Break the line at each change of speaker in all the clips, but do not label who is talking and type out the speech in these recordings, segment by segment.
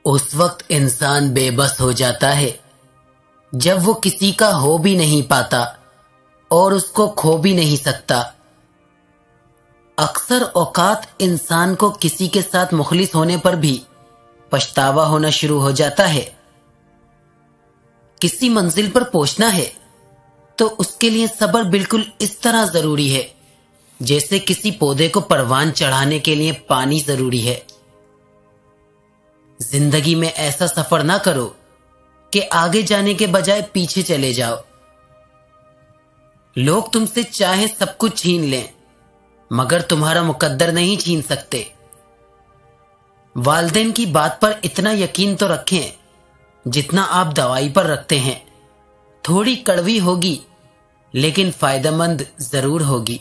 اس وقت انسان بے بس ہو جاتا ہے جب وہ کسی کا ہو بھی نہیں پاتا اور اس کو کھو بھی نہیں سکتا۔ اکثر اوقات انسان کو کسی کے ساتھ مخلص ہونے پر بھی پچھتاوا ہونا شروع ہو جاتا ہے۔ کسی منزل پر پہنچنا ہے تو اس کے لیے صبر بالکل اس طرح ضروری ہے جیسے کسی پودے کو پروان چڑھانے کے لیے پانی ضروری ہے۔ زندگی میں ایسا سفر نہ کرو کہ آگے جانے کے بجائے پیچھے چلے جاؤ۔ لوگ تم سے چاہے سب کچھ چھین لیں مگر تمہارا مقدر نہیں چھین سکتے۔ والدین کی بات پر اتنا یقین تو رکھیں جتنا آپ دوائی پر رکھتے ہیں۔ تھوڑی کڑوی ہوگی لیکن فائدہ مند ضرور ہوگی۔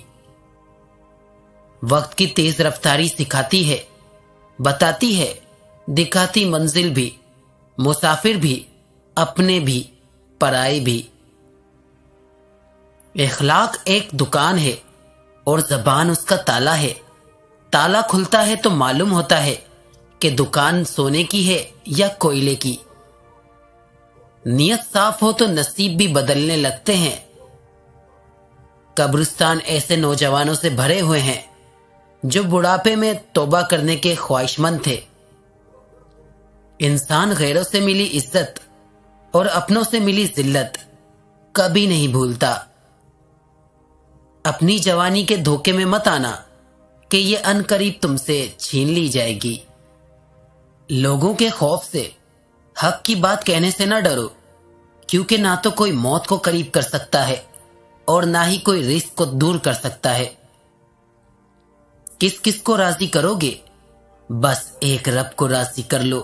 وقت کی تیز رفتاری سکھاتی ہے، بتاتی ہے، دکھاتی منزل بھی، مسافر بھی، اپنے بھی، پرائے بھی۔ اخلاق ایک دکان ہے اور زبان اس کا تالا ہے۔ تالا کھلتا ہے تو معلوم ہوتا ہے کہ دکان سونے کی ہے یا کوئلے کی۔ نیت صاف ہو تو نصیب بھی بدلنے لگتے ہیں۔ قبرستان ایسے نوجوانوں سے بھرے ہوئے ہیں جو بڑھاپے میں توبہ کرنے کے خواہش مند تھے۔ انسان غیروں سے ملی عزت اور اپنوں سے ملی ذلت کبھی نہیں بھولتا۔ اپنی جوانی کے دھوکے میں مت آنا کہ یہ ان قریب تم سے چھین لی جائے گی۔ لوگوں کے خوف سے حق کی بات کہنے سے نہ ڈرو، کیونکہ نہ تو کوئی موت کو قریب کر سکتا ہے اور نہ ہی کوئی رزق کو دور کر سکتا ہے۔ کس کس کو راضی کرو گے؟ بس ایک رب کو راضی کر لو،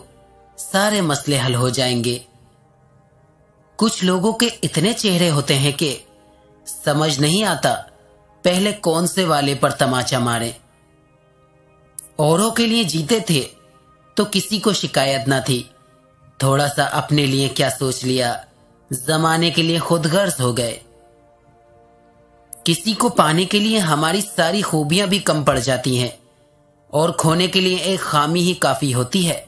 سارے مسئلے حل ہو جائیں گے۔ کچھ لوگوں کے اتنے چہرے ہوتے ہیں کہ سمجھ نہیں آتا پہلے کون سے والے پر تماچا مارے۔ اوروں کے لیے جیتے تھے تو کسی کو شکایت نہ تھی، تھوڑا سا اپنے لیے کیا سوچ لیا، زمانے کے لیے خود غرض ہو گئے۔ کسی کو پانے کے لیے ہماری ساری خوبیاں بھی کم پڑ جاتی ہیں اور کھونے کے لیے ایک خامی ہی کافی ہوتی ہے۔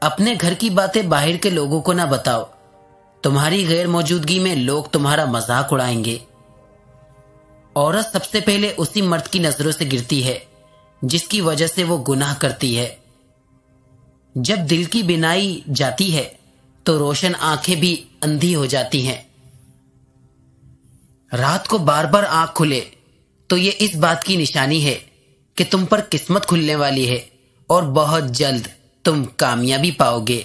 اپنے گھر کی باتیں باہر کے لوگوں کو نہ بتاؤ، تمہاری غیر موجودگی میں لوگ تمہارا مذاق اڑائیں گے۔ عورت سب سے پہلے اسی مرد کی نظروں سے گرتی ہے جس کی وجہ سے وہ گناہ کرتی ہے۔ جب دل کی بینائی جاتی ہے تو روشن آنکھیں بھی اندھی ہو جاتی ہیں۔ رات کو بار بار آنکھ کھلے تو یہ اس بات کی نشانی ہے کہ تم پر قسمت کھلنے والی ہے اور بہت جلد تم کامیابی پاؤ گے۔